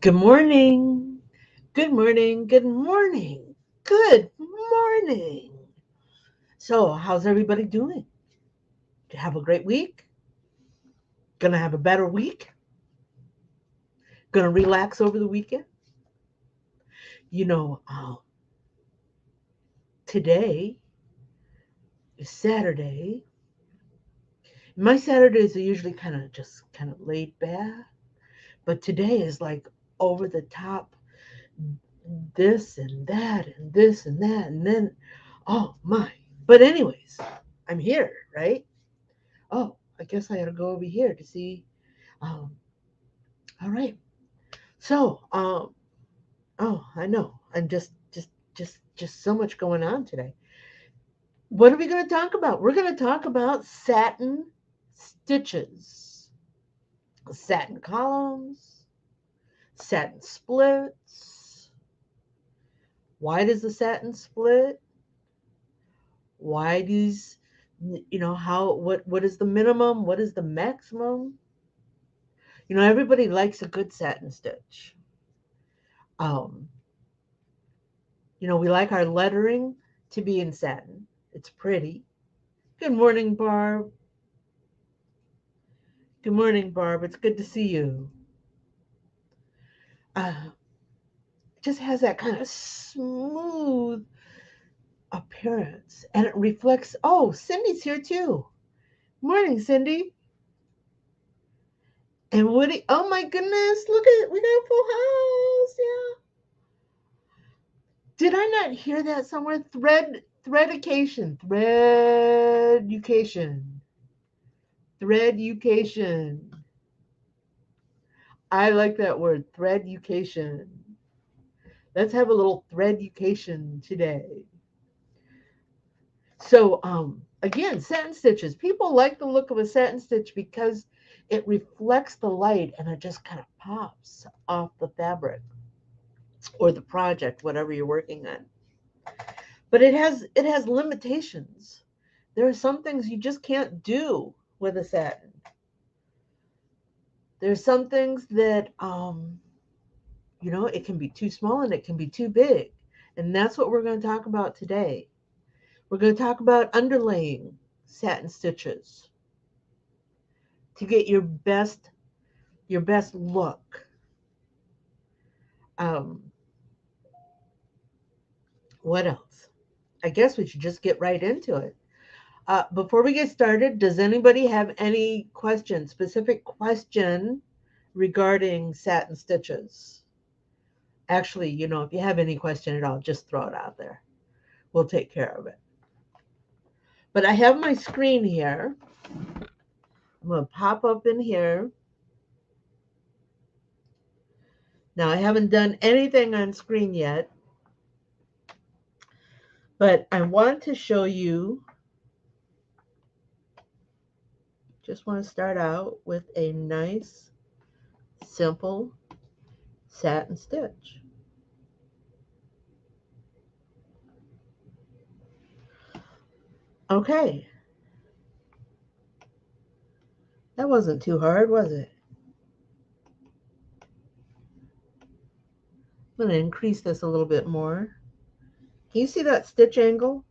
Good morning. Good morning. Good morning. Good morning. So, how's everybody doing? Do you have a great week? Gonna have a better week? Gonna relax over the weekend? You know, today is Saturday. My Saturdays are usually kind of laid back, but today is like over the top, this and that and this and that and then, oh my. But anyways, I'm here, right? Oh, I guess I gotta go over here to see. Um, all right. So, oh, I know. I'm just so much going on today. What are we going to talk about? We're going to talk about satin stitches, satin columns, satin splits. Why does the satin split? Why does how what is the minimum? What is the maximum? Everybody likes a good satin stitch. Um, we like our lettering to be in satin. It's pretty. Good morning, Barb. Good morning, Barb. It's good to see you. It just has that kind of smooth appearance, and it reflects. Oh, Cindy's here too. Morning, Cindy. And Woody. Oh my goodness! Look at it. We got a full house. Yeah. Did I not hear that somewhere? Threaducation. Threaducation. I like that word, threaducation. Let's have a little threaducation today. So, again, satin stitches. People like the look of a satin stitch because it reflects the light and it just kind of pops off the fabric or the project, whatever you're working on. But it has limitations. There are some things you just can't do with a satin. There's some things that it can be too small and it can be too big. And that's what we're going to talk about today. We're going to talk about underlaying satin stitches to get your best look. Um, what else? I guess we should just get right into it. Before we get started, does anybody have any specific question regarding satin stitches? Actually, if you have any question at all, just throw it out there. We'll take care of it. But I have my screen here. I'm going to pop up in here. Now, I haven't done anything on screen yet, but I want to show you, just want to start out with a nice, simple satin stitch. Okay, that wasn't too hard, was it? I'm going to increase this a little bit more. Can you see that stitch angle?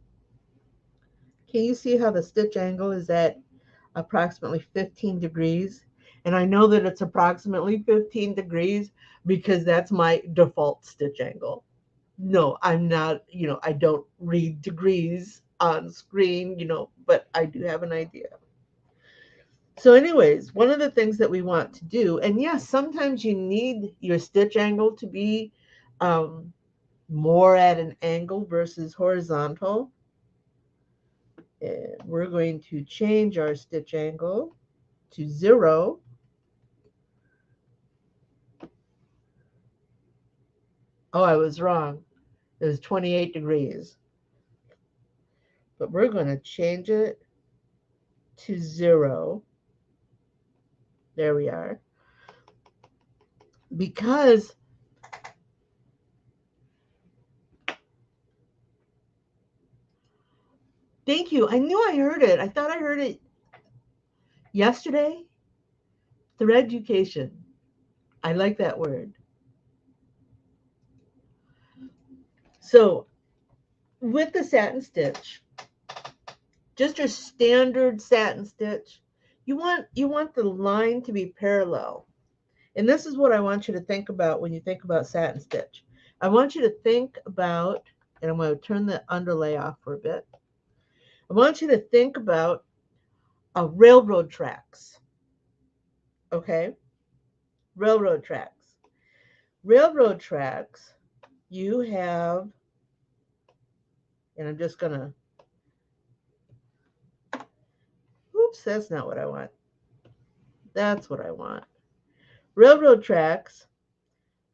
Can you see how the stitch angle is at approximately 15 degrees? And I know that it's approximately 15 degrees because that's my default stitch angle. No, I'm not, I don't read degrees on screen, but I do have an idea. So anyways, one of the things that we want to do, and yes, sometimes you need your stitch angle to be um, more at an angle versus horizontal. And we're going to change our stitch angle to 0. Oh, I was wrong. It was 28 degrees. But we're going to change it to 0. There we are. Because thank you. I knew I heard it. I thought I heard it yesterday. Threaducation. I like that word. So with the satin stitch, just your standard satin stitch, you want the line to be parallel. And this is what I want you to think about when you think about satin stitch. I want you to think about, and I'm going to turn the underlay off for a bit. I want you to think about railroad tracks. Okay? Railroad tracks. Railroad tracks, you have, and I'm just going to, oops, that's not what I want. That's what I want. Railroad tracks,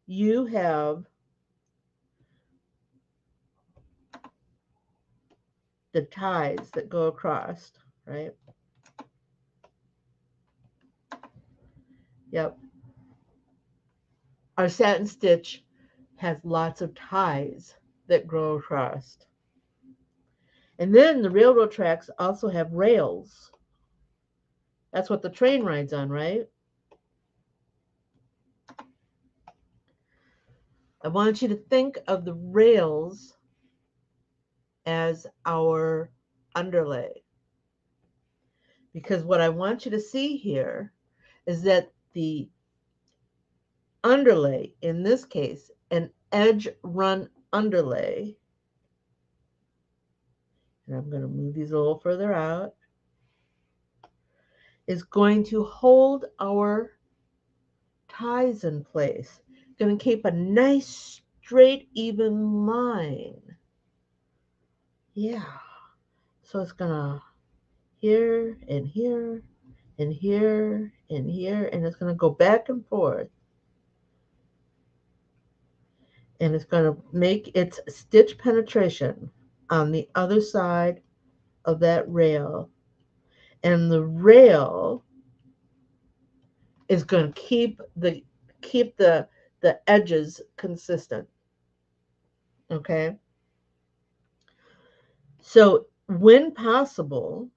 you have the ties that go across, right? Yep. Our satin stitch has lots of ties that go across. And then the railroad tracks also have rails. That's what the train rides on, right? I want you to think of the rails as our underlay. Because what I want you to see here is that the underlay, in this case, an edge run underlay, and I'm going to move these a little further out, is going to hold our ties in place. Going to keep a nice, straight, even line. Yeah. So it's going to here and here and here and here, and it's going to go back and forth. And it's going to make its stitch penetration on the other side of that rail. And the rail is going to keep the edges consistent. Okay? So when possible,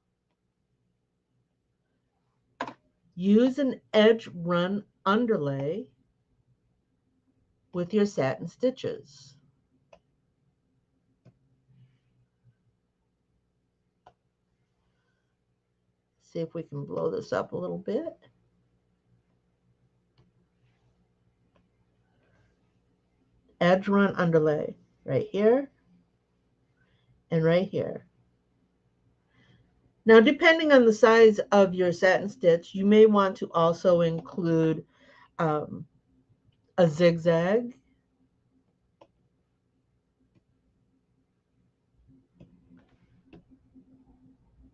use an edge run underlay with your satin stitches. See if we can blow this up a little bit. Edge run underlay right here and right here. Now, depending on the size of your satin stitch, you may want to also include a zigzag.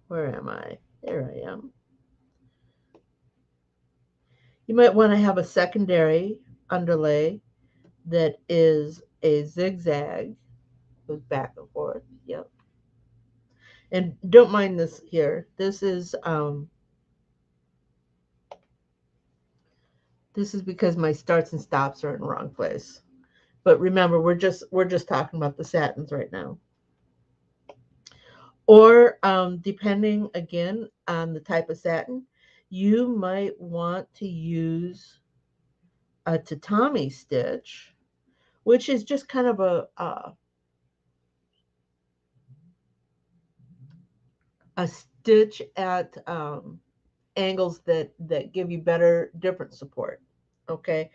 Where am I? There I am. You might want to have a secondary underlay that is a zigzag, goes back and forth. Yep. And don't mind this here. This is because my starts and stops are in the wrong place. But remember, we're just talking about the satins right now. Or depending again on the type of satin, you might want to use a tatami stitch, which is just kind of a stitch at angles that give you better different support. Okay,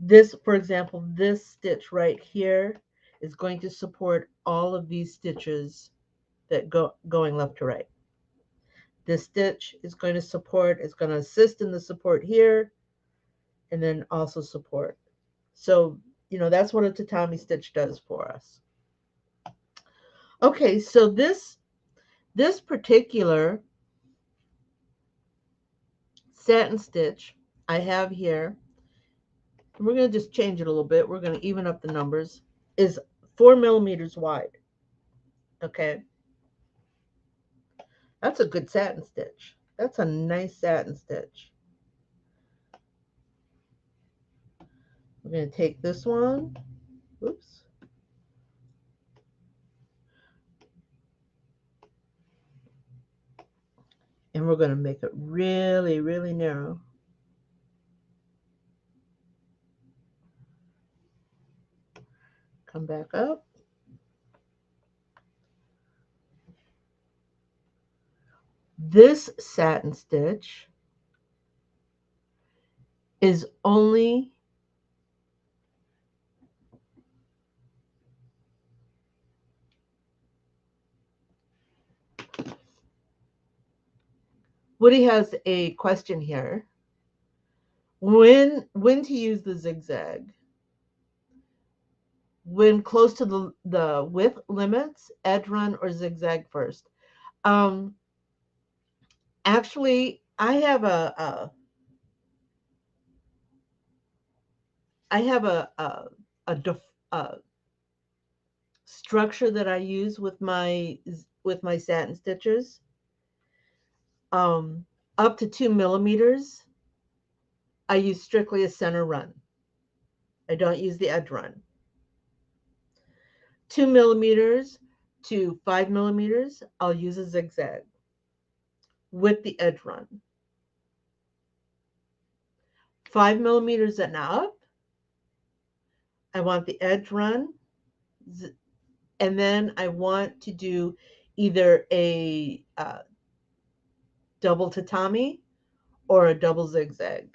this, for example, this stitch right here is going to support all of these stitches that going left to right. This stitch is going to support, it's going to assist in the support here, and then also support. So, that's what a tatami stitch does for us. Okay, so this particular satin stitch I have here, and we're going to just change it a little bit. We're going to even up the numbers, is 4 millimeters wide. Okay. That's a good satin stitch. That's a nice satin stitch. We're going to take this one. Oops. And we're going to make it really, really narrow. Come back up. This satin stitch is only Woody has a question here. When to use the zigzag? When close to the width limits, edge run or zigzag first? Um, Actually, I have a, a structure that I use with my satin stitches. Um, Up to 2 millimeters, I use strictly a center run. I don't use the edge run. 2 millimeters to 5 millimeters, I'll use a zigzag with the edge run. 5 millimeters and up, I want the edge run, and then I want to do either a double tatami or a double zigzag.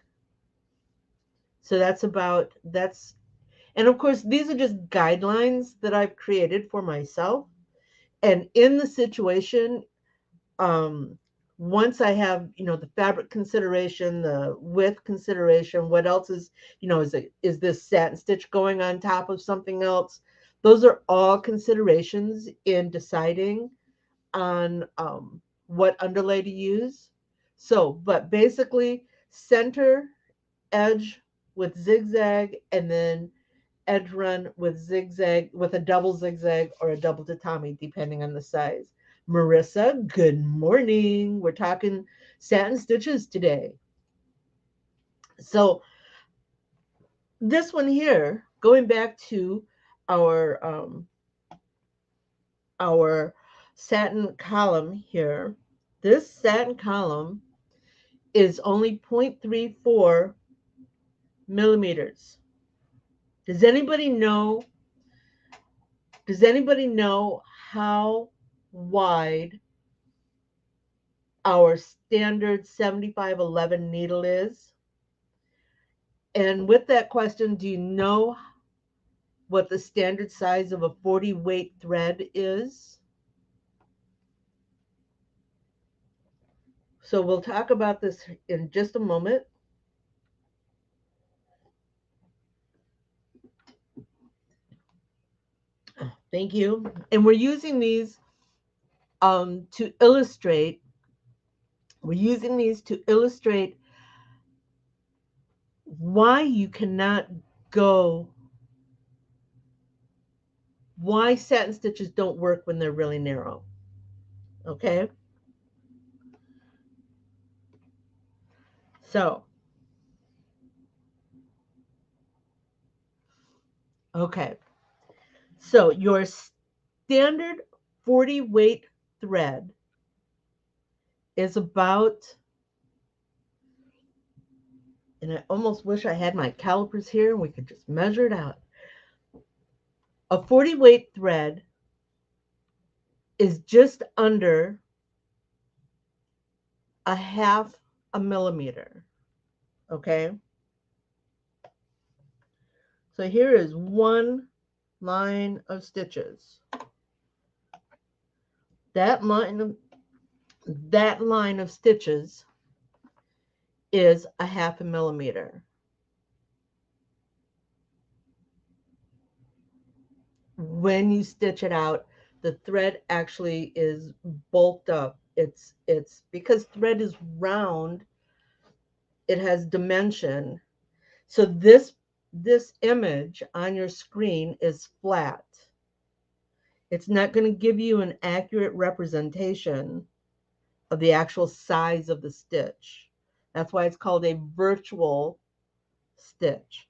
So that's, and of course, these are just guidelines that I've created for myself. And in the situation, um, once I have, the fabric consideration, the width consideration, what else is, is this satin stitch going on top of something else? Those are all considerations in deciding on what underlay to use. So, but basically, center edge with zigzag, and then edge run with zigzag, with a double zigzag or a double tatami, depending on the size. Marissa, good morning. We're talking satin stitches today. So this one here, going back to our our satin column here, this satin column is only 0.34 millimeters. Does anybody know? Does anybody know how wide our standard 7511 needle is? And with that question, do you know what the standard size of a 40 weight thread is? So we'll talk about this in just a moment. Thank you. And we're using these to illustrate. We're using these to illustrate why you cannot go, why satin stitches don't work when they're really narrow. Okay? So, okay. So your standard 40 weight thread is about, and I almost wish I had my calipers here and we could just measure it out. A 40 weight thread is just under a half a millimeter. Okay. So here is one line of stitches. That line of stitches is a half a millimeter. When you stitch it out, the thread actually is bulked up. It's because thread is round, it has dimension. So this image on your screen is flat. It's not going to give you an accurate representation of the actual size of the stitch. That's why it's called a virtual stitch.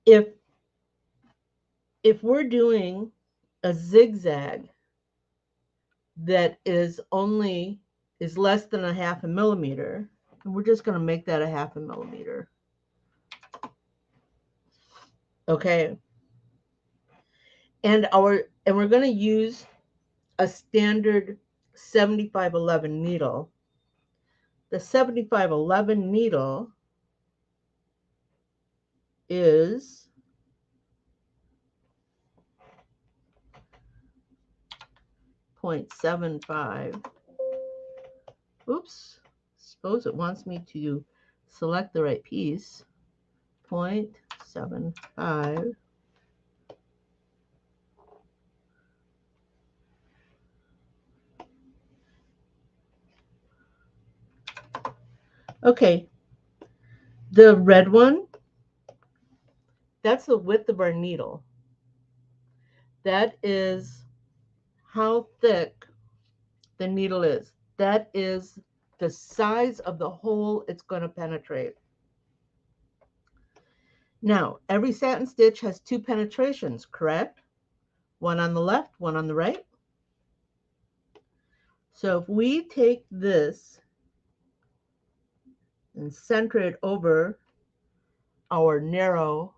If we're doing a zigzag that is less than a half a millimeter, and we're just going to make that a half a millimeter. Okay. And we're going to use a standard 7511 needle. The 7511 needle is 0.75. Oops, suppose it wants me to select the right piece. 0.75. Okay, the red one, that's the width of our needle. That is how thick the needle is. That is the size of the hole it's going to penetrate. Now, every satin stitch has two penetrations, correct? One on the left, one on the right. So if we take this and center it over our narrow,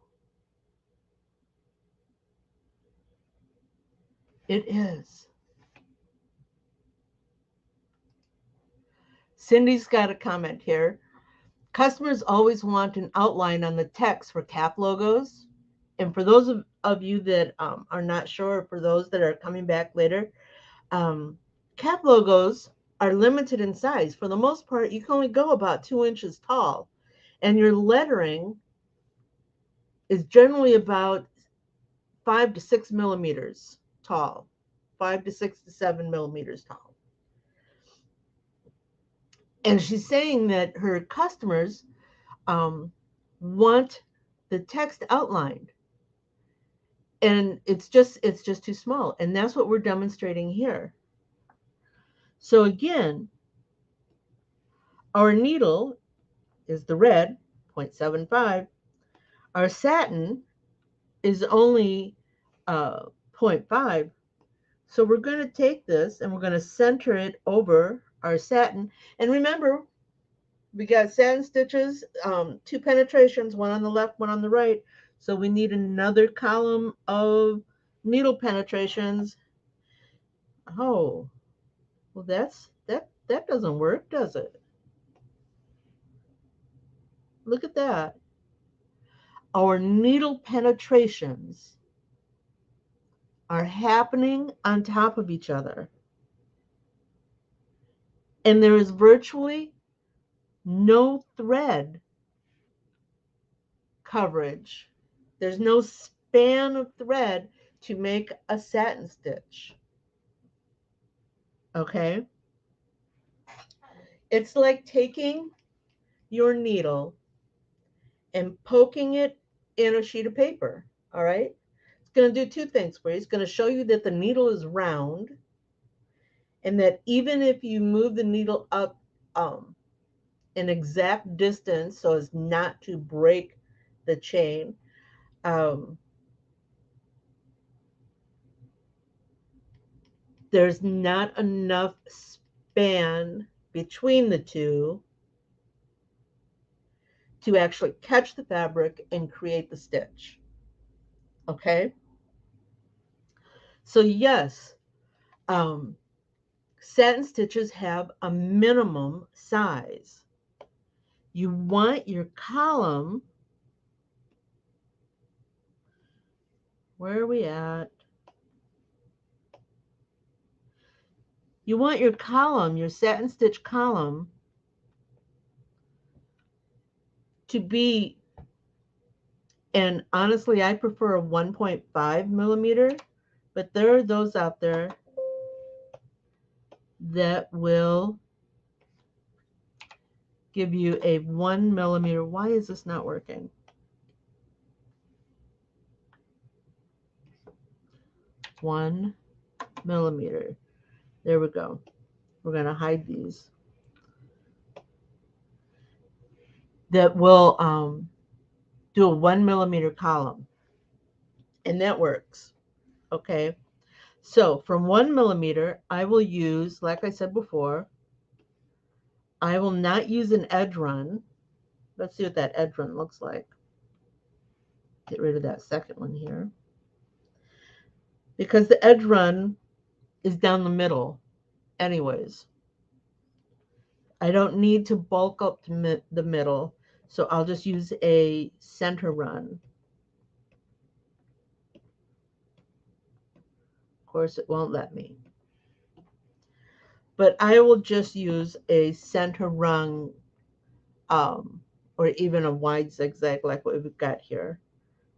it is. Cindy's got a comment here. Customers always want an outline on the text for cap logos. And for those of you that are not sure, for those that are coming back later, cap logos are limited in size. For the most part, you can only go about 2 inches tall. And your lettering is generally about 5 to 6 millimeters tall, 5 to 6 to 7 millimeters tall. And she's saying that her customers want the text outlined, and it's just too small, and that's what we're demonstrating here. So again, our needle is the red, 0.75. Our satin is only 0.5. So we're going to take this and we're going to center it over our satin. And remember, we got satin stitches, two penetrations, one on the left, one on the right. So we need another column of needle penetrations. Oh, well, that doesn't work, does it? Look at that. Our needle penetrations are happening on top of each other. And there is virtually no thread coverage. There's no span of thread to make a satin stitch. Okay? It's like taking your needle and poking it in a sheet of paper. All right? It's going to do two things for you. It's going to show you that the needle is round, and that even if you move the needle up an exact distance so as not to break the chain, there's not enough span between the two to actually catch the fabric and create the stitch. Okay? So yes, satin stitches have a minimum size. You want your column, where are we at? You want your column, your satin stitch column, to be, and honestly, I prefer a 1.5 millimeter, but there are those out there that will give you a 1 millimeter. Why is this not working? 1 millimeter. There we go. We're going to hide these. That will do a 1 millimeter column. And that works. Okay. So from 1 millimeter, I will use, like I said before, I will not use an edge run. Let's see what that edge run looks like. Get rid of that second one here. because the edge run is down the middle anyways. I don't need to bulk up the middle, so I'll just use a center run. Of course, it won't let me. But I will just use a center run, um, or even a wide zigzag like what we've got here.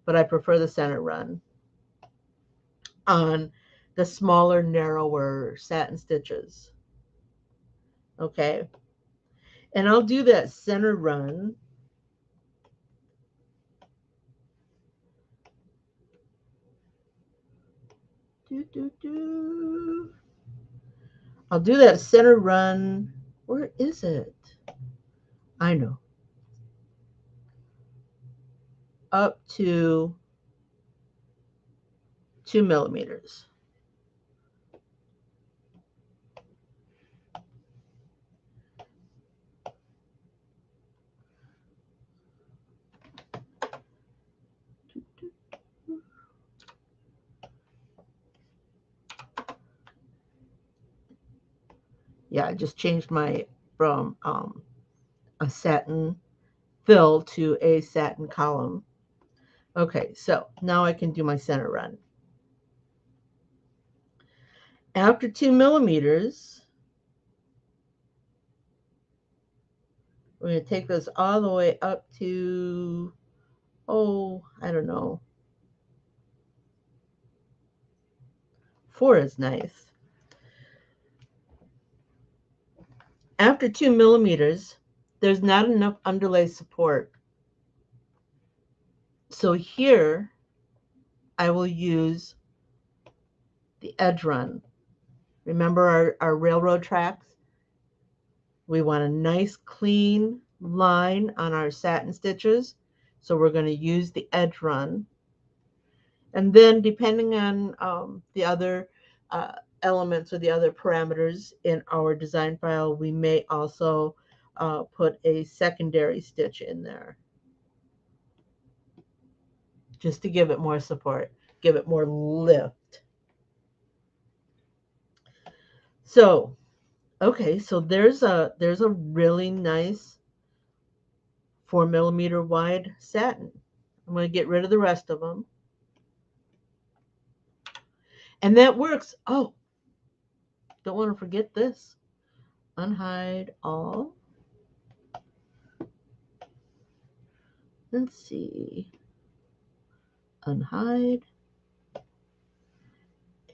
But I prefer the center run on the smaller, narrower satin stitches. Okay. And I'll do that center run I'll do that center run. Where is it? I know. Up to 2 millimeters. Yeah, I just changed my from a satin fill to a satin column. Okay, so now I can do my center run. After 2 millimeters, we're going to take this all the way up to, oh, I don't know. 4 is nice. After 2 millimeters, there's not enough underlay support. So here, I will use the edge run. Remember our railroad tracks? We want a nice clean line on our satin stitches. So we're going to use the edge run. And then depending on the other elements or the other parameters in our design file, we may also put a secondary stitch in there just to give it more support, give it more lift. So, okay, so there's a really nice 4 millimeter wide satin. I'm going to get rid of the rest of them. And that works. Oh, don't want to forget this. Unhide all. Let's see. Unhide.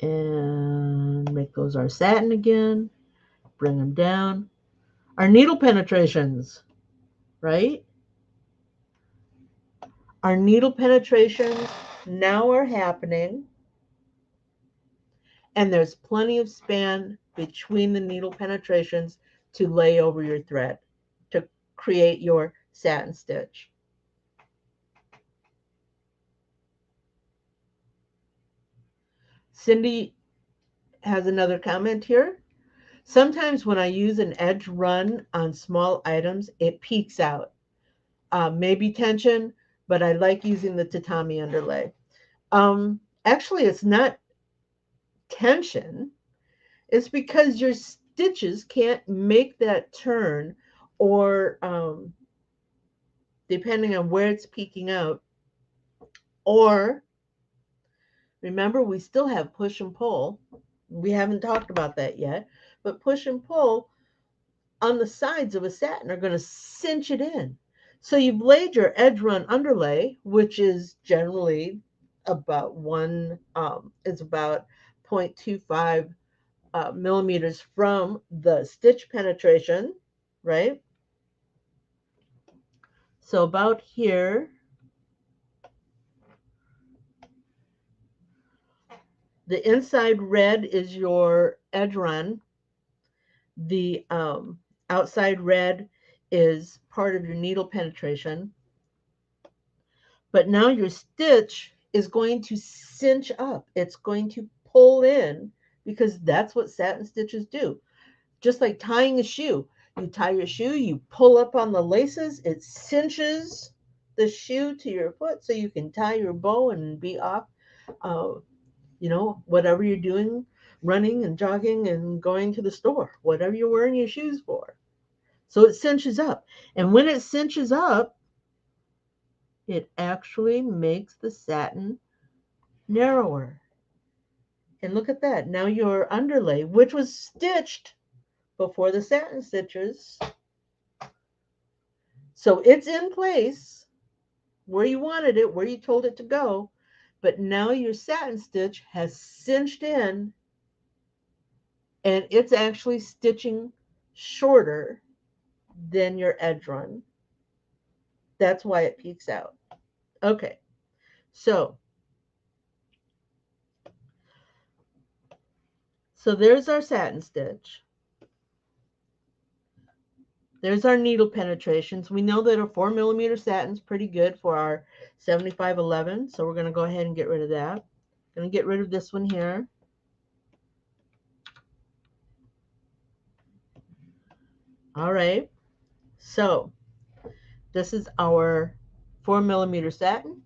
And make those our satin again. Bring them down. Our needle penetrations, right? Our needle penetrations now are happening. And there's plenty of span between the needle penetrations to lay over your thread to create your satin stitch. Cindy has another comment here. Sometimes when I use an edge run on small items, it peeks out. Maybe tension, but I like using the tatami underlay. Actually, it's not tension. It's because your stitches can't make that turn, or depending on where it's peeking out, or remember, we still have push and pull. We haven't talked about that yet, but push and pull on the sides of a satin are going to cinch it in. So you've laid your edge run underlay, which is generally about is about 0.25 millimeters from the stitch penetration, right? So about here, the inside red is your edge run. The outside red is part of your needle penetration. But now your stitch is going to cinch up. It's going to pull in because that's what satin stitches do. Just like tying a shoe. You tie your shoe, you pull up on the laces, it cinches the shoe to your foot so you can tie your bow and be off. whatever you're doing, running and jogging and going to the store, whatever you're wearing your shoes for. So it cinches up. And when it cinches up, it actually makes the satin narrower. And look at that. Now your underlay, which was stitched before the satin stitches, so it's in place where you wanted it, where you told it to go. But now your satin stitch has cinched in and it's actually stitching shorter than your edge run. That's why it peeks out. Okay, so there's our satin stitch. There's our needle penetrations. We know that a 4mm satin is pretty good for our 7511, so we're going to go ahead and get rid of that. Going to get rid of this one here. All right, so this is our 4mm satin,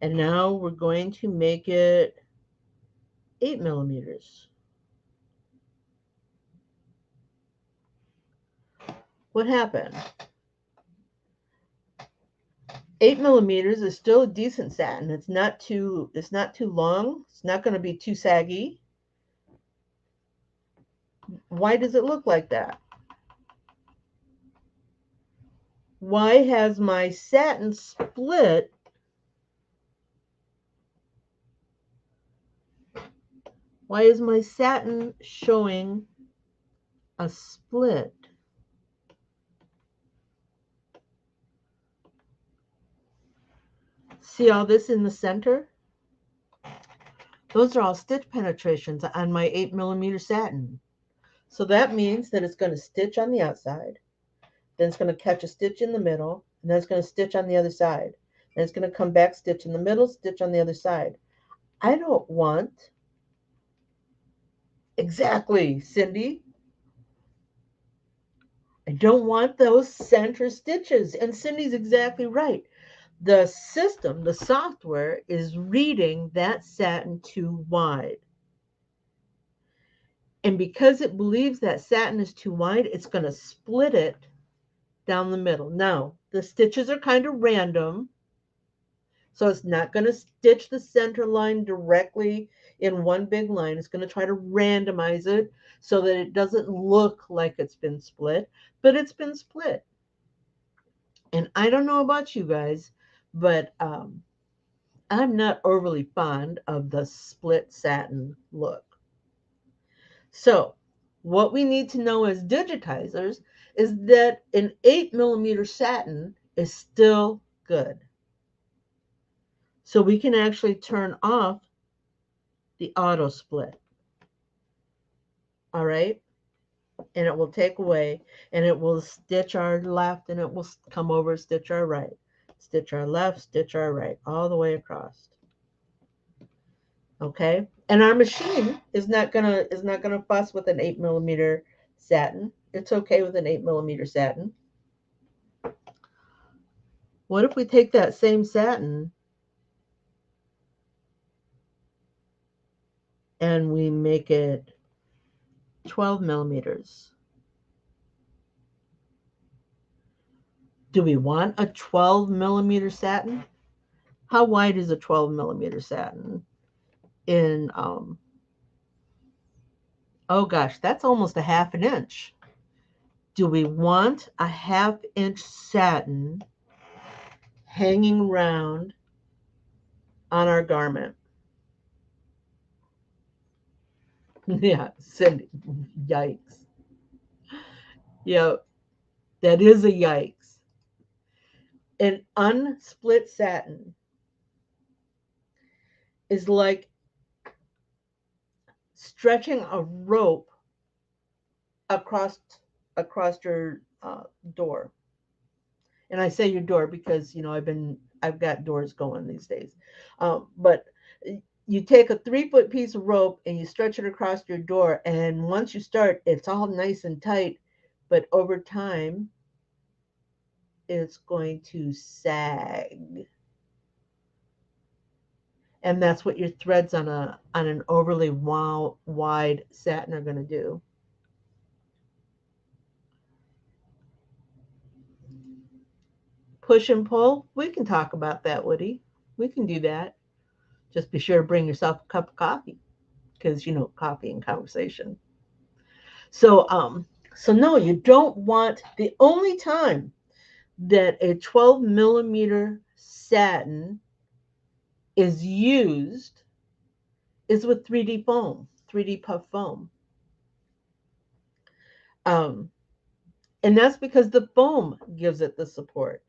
and now we're going to make it 8mm. What happened? 8mm is still a decent satin. It's not too long. It's not going to be too saggy. Why does it look like that? Why has my satin split? Why is my satin showing a split? See all this in the center? Those are all stitch penetrations on my 8mm satin. So that means that it's going to stitch on the outside, then it's going to catch a stitch in the middle, and then it's going to stitch on the other side. And it's going to come back, stitch in the middle, stitch on the other side. I don't want, exactly, Cindy, I don't want those center stitches. And Cindy's exactly right. The system, the software, is reading that satin too wide. And because it believes that satin is too wide, it's going to split it down the middle. Now, the stitches are kind of random, so it's not going to stitch the center line directly in one big line. It's going to try to randomize it so that it doesn't look like it's been split, but it's been split. And I don't know about you guys, but I'm not overly fond of the split satin look. So what we need to know as digitizers is that an 8mm satin is still good. So we can actually turn off the auto split. All right. And it will take away, and it will stitch our left, and it will come over, stitch our right, stitch our left, stitch our right, all the way across. Okay. And our machine is not gonna fuss with an 8mm satin. It's okay with an 8mm satin. What if we take that same satin and we make it 12mm? Do we want a 12mm satin? How wide is a 12mm satin? In oh gosh, that's almost a half an inch. Do we want a half-inch satin hanging around on our garment? Yeah, Cindy, yikes. Yeah, that is a yikes. An unsplit satin is like stretching a rope across your door. And I say your door because I've got doors going these days. But you take a 3-foot piece of rope and you stretch it across your door, and once you start, it's all nice and tight, but over time, it's going to sag. And that's what your threads on an overly wide satin are going to do. Push and pull, we can talk about that, Woody. We can do that. Just be sure to bring yourself a cup of coffee because you know coffee and conversation. So so no, you don't want the only time that a 12 millimeter satin is used is with 3D foam, 3D puff foam. Um, and that's because the foam gives it the support.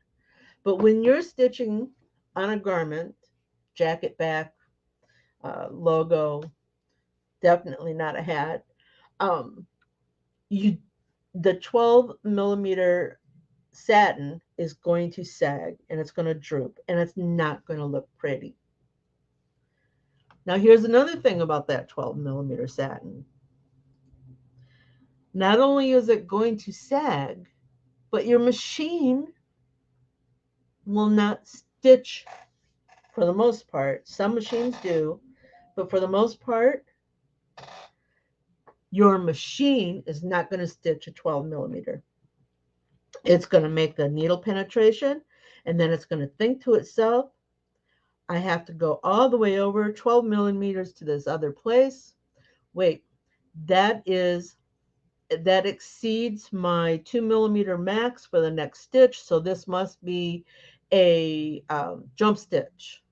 But when you're stitching on a garment, jacket back, logo, definitely not a hat, um, you the 12 millimeter satin is going to sag and it's going to droop and it's not going to look pretty. Now, here's another thing about that 12 millimeter satin. Not only is it going to sag, but your machine will not stitch for the most part. Some machines do, but for the most part, your machine is not going to stitch a 12 millimeter. It's going to make the needle penetration and then it's going to think to itself, I have to go all the way over 12 millimeters to this other place. Wait, that is that exceeds my 2 millimeter max for the next stitch. So this must be a jump stitch.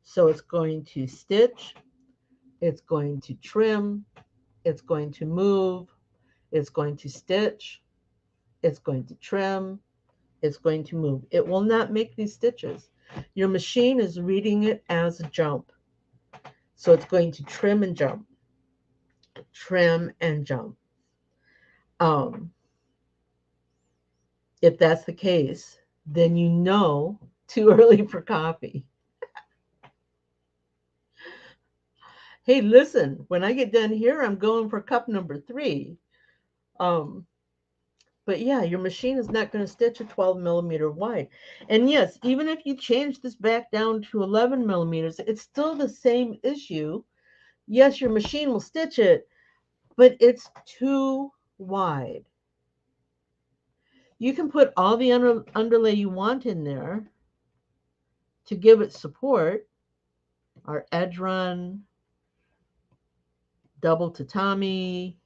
So it's going to stitch, it's going to trim, it's going to move, it's going to stitch, it's going to trim, it's going to move. It will not make these stitches. Your machine is reading it as a jump. So it's going to trim and jump, trim and jump. Um, if that's the case, then you know too early for coffee. Hey, listen, when I get done here, I'm going for cup number 3. Um, but yeah, your machine is not going to stitch a 12 millimeter wide. And yes, even if you change this back down to 11 millimeters, it's still the same issue. Yes, your machine will stitch it, but it's too wide. You can put all the underlay you want in there to give it support. Our edge run, double tatami,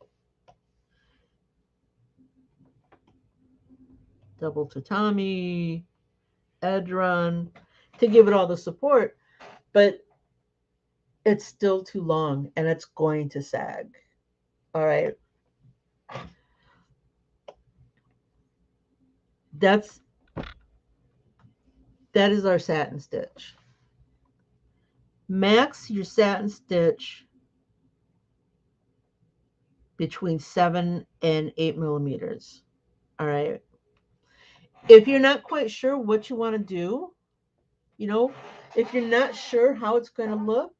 double tatami, edge run, to give it all the support, but it's still too long and it's going to sag. All right. That's that is our satin stitch. Max your satin stitch between 7 and 8 millimeters. All right. If you're not quite sure what you want to do, you know, if you're not sure how it's going to look,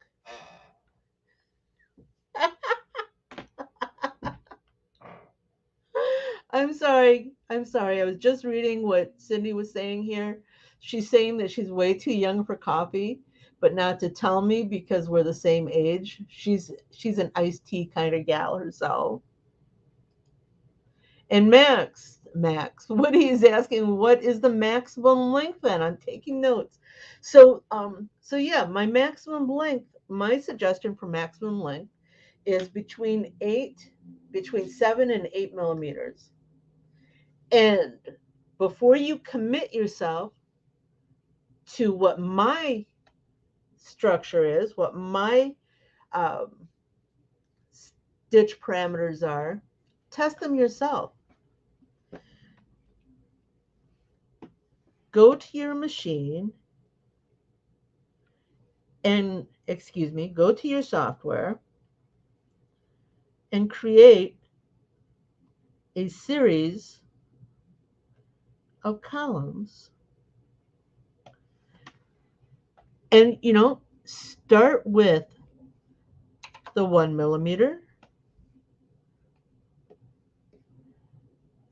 I'm sorry. I'm sorry. I was just reading what Cindy was saying here. She's saying that she's way too young for coffee, but not to tell me because we're the same age. She's an iced tea kind of gal herself. And Max, Woody is asking, what is the maximum length then? I'm taking notes. So yeah, my maximum length, my suggestion for maximum length is between 7 and 8 millimeters. And before you commit yourself to what my structure is, what my um, stitch parameters are, test them yourself. Go to your machine and, excuse me, go to your software and create a series of columns. And, start with the 1 millimeter,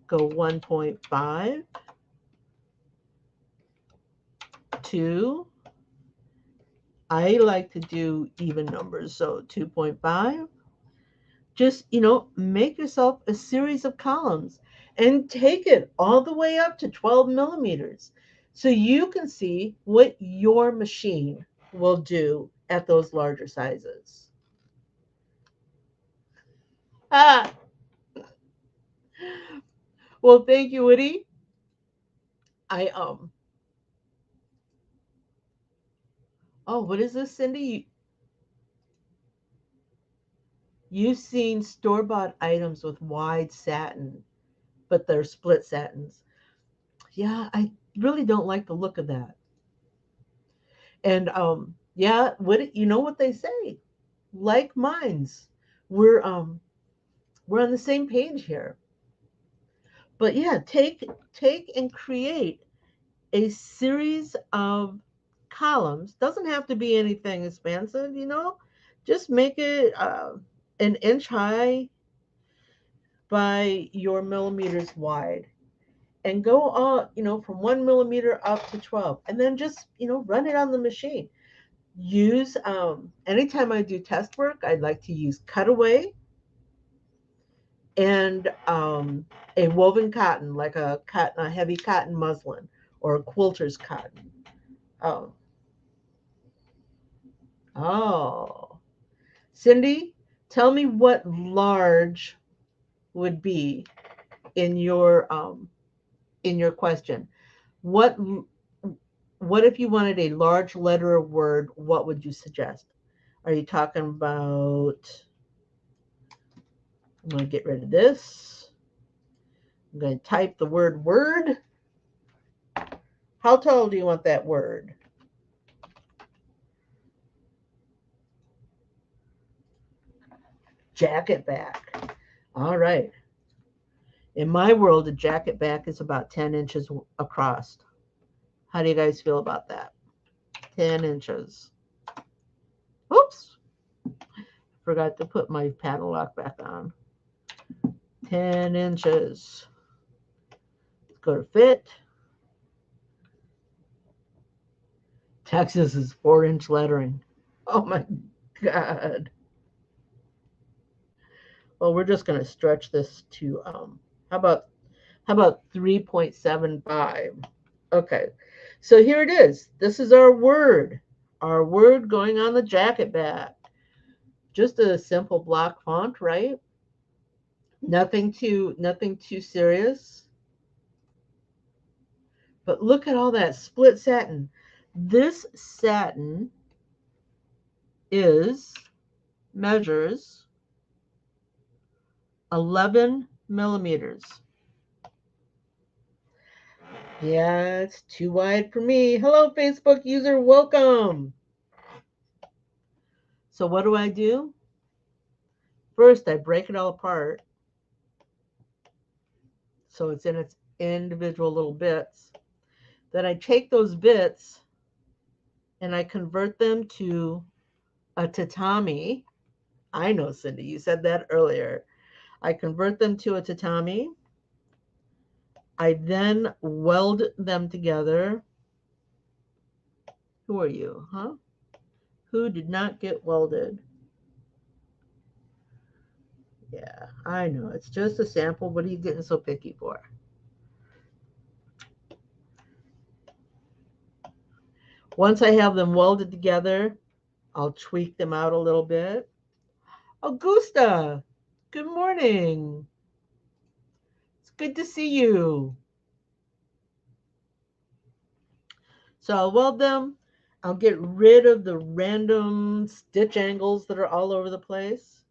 go 1.5, 2, I like to do even numbers, so 2.5. Just, make yourself a series of columns and take it all the way up to 12 millimeters so you can see what your machine will do at those larger sizes. Ah, well, thank you, Woody. I oh, what is this, Cindy? You've seen store-bought items with wide satin, but they're split satins. Yeah, I really don't like the look of that. And yeah, what you know what they say? Like minds. We're um we're on the same page here. But yeah, take and create a series of columns. Doesn't have to be anything expansive. Just make it an inch high by your millimeters wide. And go on, from 1 millimeter up to 12. And then just, run it on the machine. Use anytime I do test work, I'd like to use cutaway and a woven cotton, like a heavy cotton muslin or a quilter's cotton. Um, oh, Cindy, tell me what large would be in your question. What what if you wanted a large letter or word? What would you suggest? Are you talking about? I'm going to get rid of this. I'm going to type the word word. How tall do you want that word? Jacket back. All right. In my world, a jacket back is about 10 inches across. How do you guys feel about that? 10 inches. Oops. Forgot to put my paddle lock back on. 10 inches. Let's go to fit. Texas is 4-inch lettering. Oh my God. Well, we're just going to stretch this to how about 3.75? Okay. So here it is. This is our word. Our word going on the jacket back. Just a simple block font, right? Nothing too serious. But look at all that split satin. This satin is measures 11 millimeters. Yeah, it's too wide for me. Hello, Facebook user. Welcome. So what do I do? First, I break it all apart. So it's in its individual little bits. Then I take those bits and I convert them to a tatami. I know, Cindy, you said that earlier. I convert them to a tatami. I then weld them together. Who are you, huh? Who did not get welded? Yeah, I know. It's just a sample. What are you getting so picky for? Once I have them welded together, I'll tweak them out a little bit. Augusta, good morning. It's good to see you. So I'll weld them. I'll get rid of the random stitch angles that are all over the place.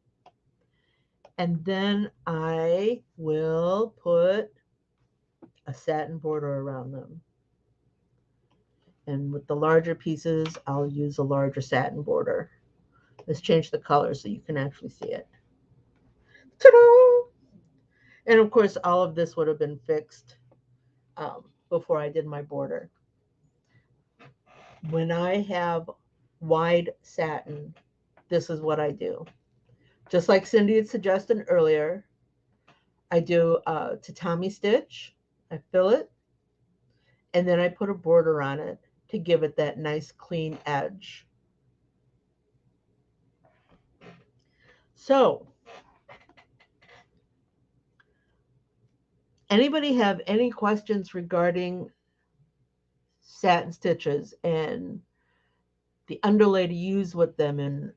And then I will put a satin border around them. And with the larger pieces, I'll use a larger satin border. Let's change the color so you can actually see it. Ta-da! And of course, all of this would have been fixed before I did my border. When I have wide satin, this is what I do. Just like Cindy had suggested earlier, I do a tatami stitch, I fill it, and then I put a border on it to give it that nice clean edge. So, anybody have any questions regarding satin stitches and the underlay to use with them, and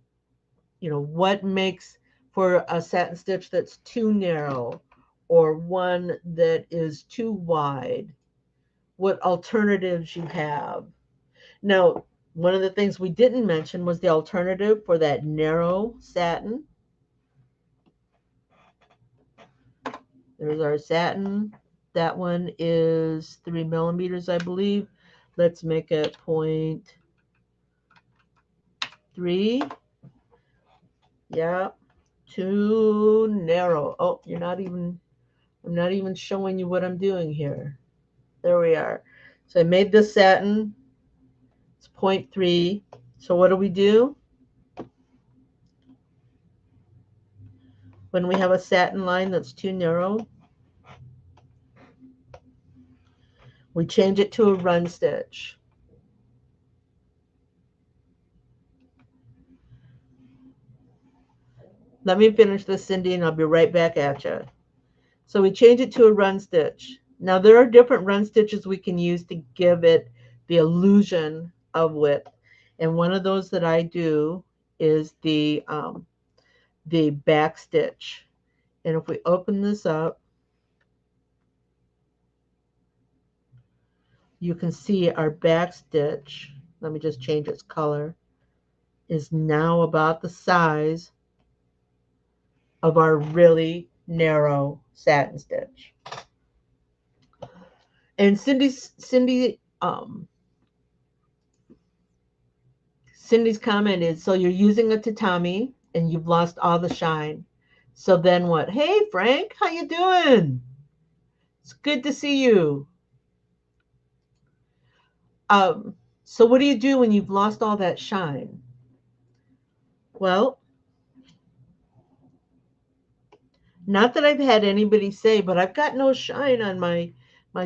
what makes for a satin stitch that's too narrow or one that is too wide, what alternatives you have. Now, one of the things we didn't mention was the alternative for that narrow satin. There's our satin. That one is 3 millimeters, I believe. Let's make it 0.3. Yeah, too narrow. Oh, I'm not even showing you what I'm doing here. There we are. So I made this satin. It's 0.3. So what do? When we have a satin line that's too narrow, we change it to a run stitch. Let me finish this, Cindy, and I'll be right back at you. So we change it to a run stitch. Now there are different run stitches we can use to give it the illusion of width. And one of those that I do is the back stitch. And if we open this up, you can see our back stitch. Let me just change its color. Is now about the size of our really narrow satin stitch. And Cindy's comment is, so you're using a tatami and you've lost all the shine. So then what? Hey Frank, how you doing? It's good to see you. So what do you do when you've lost all that shine? Well, not that I've had anybody say, but I've got no shine on my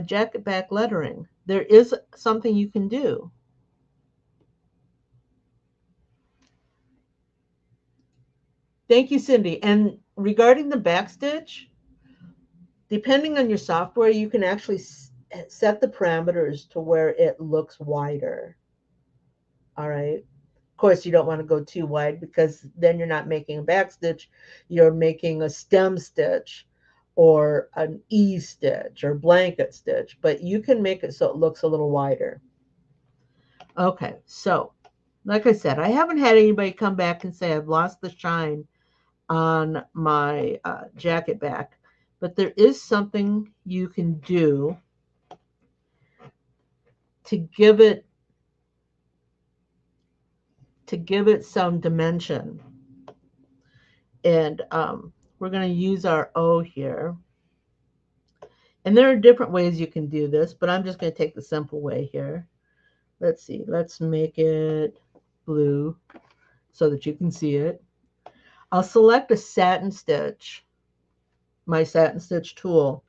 jacket back lettering. There is something you can do. Thank you, Cindy. And regarding the back stitch, depending on your software, you can actually set the parameters to where it looks wider. All right. Of course, you don't want to go too wide because then you're not making a back stitch. You're making a stem stitch or an E stitch or blanket stitch, but you can make it so it looks a little wider. Okay, so like I said, I haven't had anybody come back and say I've lost the shine on my jacket back, but there is something you can do to give it some dimension. And we're going to use our O here. And there are different ways you can do this, but I'm just going to take the simple way here. Let's see. Let's make it blue so that you can see it. I'll select a satin stitch, my satin stitch tool,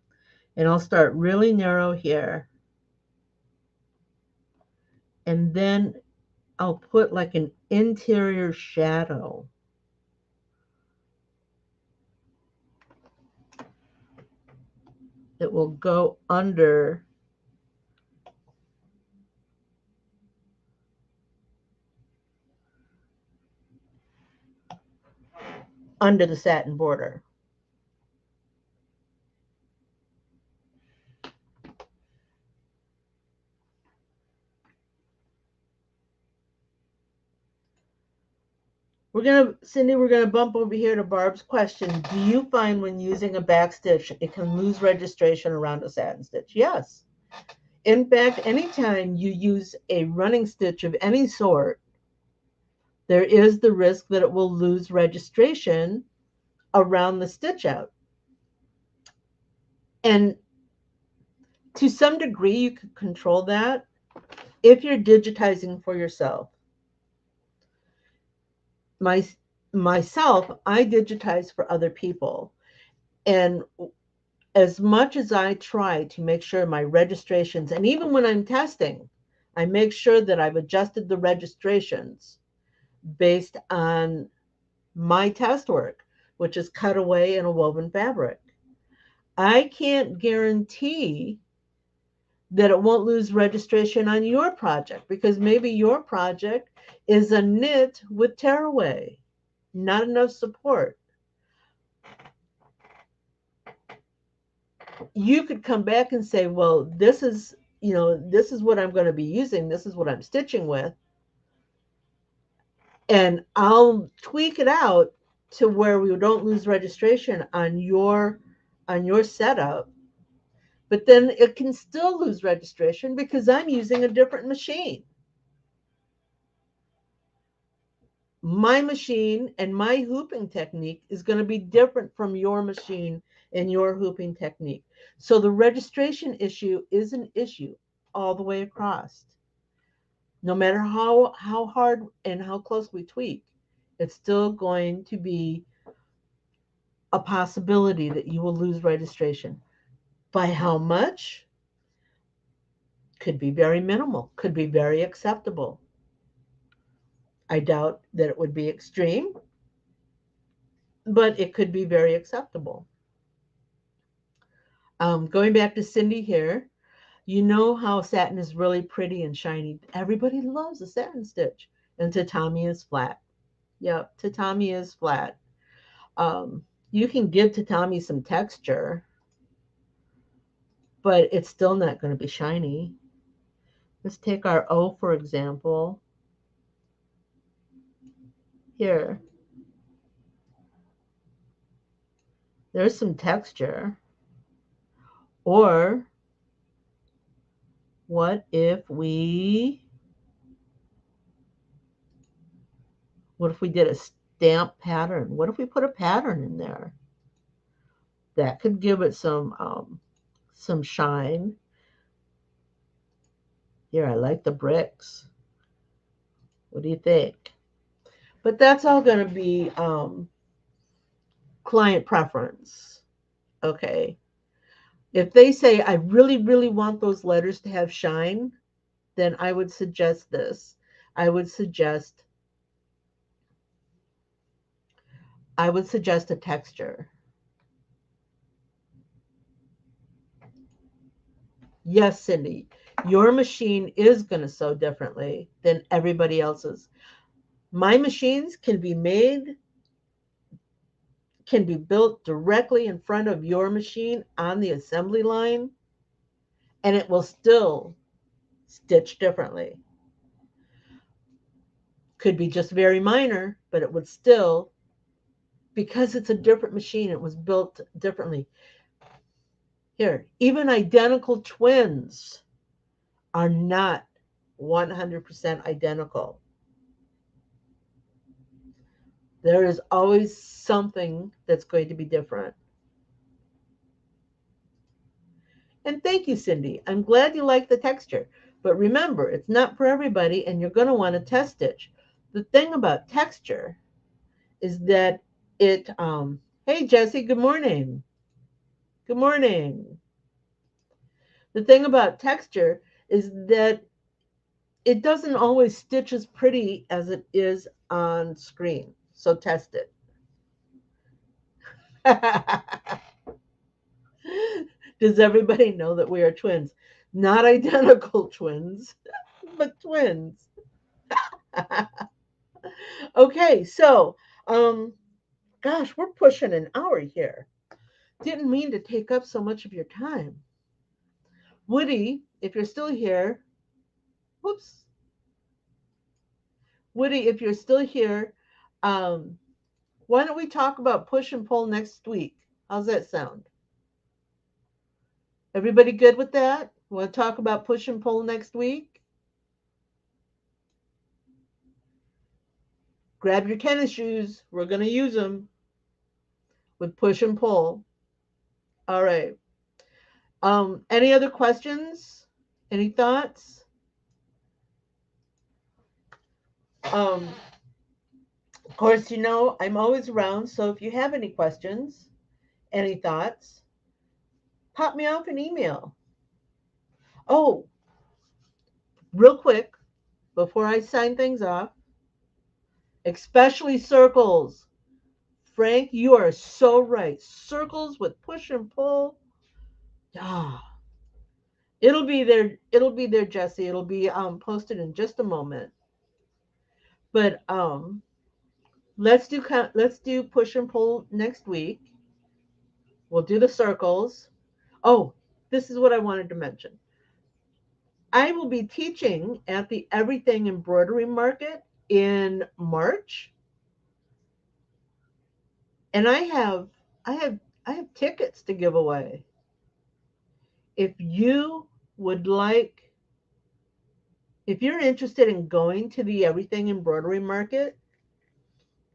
and I'll start really narrow here. And then I'll put like an interior shadow. It will go under the satin border. Cindy, we're gonna bump over here to Barb's question. Do you find when using a back stitch, it can lose registration around a satin stitch? Yes. In fact, anytime you use a running stitch of any sort, there is the risk that it will lose registration around the stitch out. And to some degree, you can control that if you're digitizing for yourself. Myself, I digitize for other people. And as much as I try to make sure my registrations, and even when I'm testing, I make sure that I've adjusted the registrations based on my test work. which is cut away in a woven fabric. I can't guarantee that it won't lose registration on your project because maybe your project is a knit with tearaway, not enough support. You could come back and say, well, this is what I'm going to be using. This is what I'm stitching with. And I'll tweak it out to where we don't lose registration on your setup. But then it can still lose registration because I'm using a different machine. My machine and my hooping technique is going to be different from your machine and your hooping technique. So the registration issue is an issue all the way across. No matter how hard and how close we tweak, it's still going to be a possibility that you will lose registration. By how much? Could be very minimal, could be very acceptable. I doubt that it would be extreme, but it could be very acceptable. Going back to Cindy here, you know how satin is really pretty and shiny. Everybody loves a satin stitch, and tatami is flat. Yep, tatami is flat. You can give tatami some texture, but it's still not going to be shiny. Let's take our O, for example. Here, there's some texture. Or what if we did a stamp pattern? What if we put a pattern in there? That could give it some shine. Here, I like the bricks. What do you think? But that's all going to be client preference. Okay. If they say, I really, really want those letters to have shine, then I would suggest this. I would suggest a texture. Yes, Cindy, your machine is going to sew differently than everybody else's. My machines can be built directly in front of your machine on the assembly line, and it will still stitch differently. Could be just very minor, but it would still, because it's a different machine, it was built differently. Here, even identical twins are not 100% identical. There is always something that's going to be different. And thank you, Cindy. I'm glad you like the texture. But remember, it's not for everybody, and you're going to want to test stitch. The thing about texture is that hey, Jesse, good morning. Good morning. The thing about texture is that it doesn't always stitch as pretty as it is on screen. So test it. Does everybody know that we are twins? Not identical twins, but twins. Okay, so gosh, we're pushing an hour here. Didn't mean to take up so much of your time. Woody, if you're still here, whoops. Woody, if you're still here, um, why don't we talk about push and pull next week? How's that sound? Everybody good with that? Want to talk about push and pull next week? Grab your tennis shoes. We're going to use them with push and pull. All right. Any other questions? Any thoughts? Um, of course, you know, I'm always around. So if you have any questions, any thoughts, pop me off an email. Oh, real quick, before I sign things off, especially circles. Frank, you are so right. Circles with push and pull. Ah, it'll be there. It'll be there, Jesse. It'll be posted in just a moment. But let's do push and pull next week. We'll do the circles. Oh, this is what I wanted to mention. I will be teaching at the Everything Embroidery Market in March, and I have I have tickets to give away. If you would like if you're interested in going to the Everything Embroidery Market,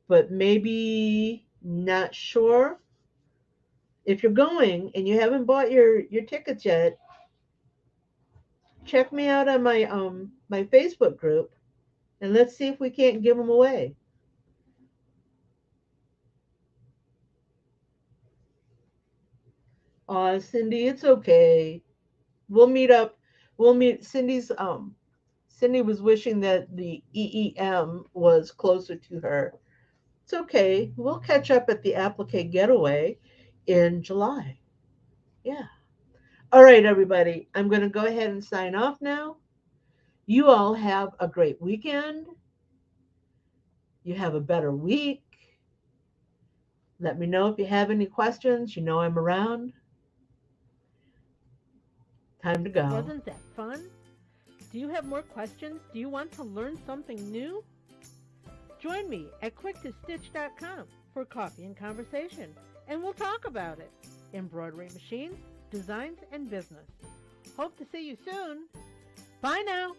but maybe not sure, if you're going and you haven't bought your tickets yet, check me out on my Facebook group and let's see if we can't give them away. Cindy, it's okay. We'll meet up. We'll meet Cindy was wishing that the EEM was closer to her. It's okay. We'll catch up at the Applique Getaway in July. Yeah. All right, everybody. I'm going to go ahead and sign off now. You all have a great weekend. You have a better week. Let me know if you have any questions. You know I'm around. Time to go. Wasn't that fun? Do you have more questions? Do you want to learn something new? Join me at quicktostitch.com for coffee and conversation, and we'll talk about it. Embroidery machines, designs, and business. Hope to see you soon. Bye now.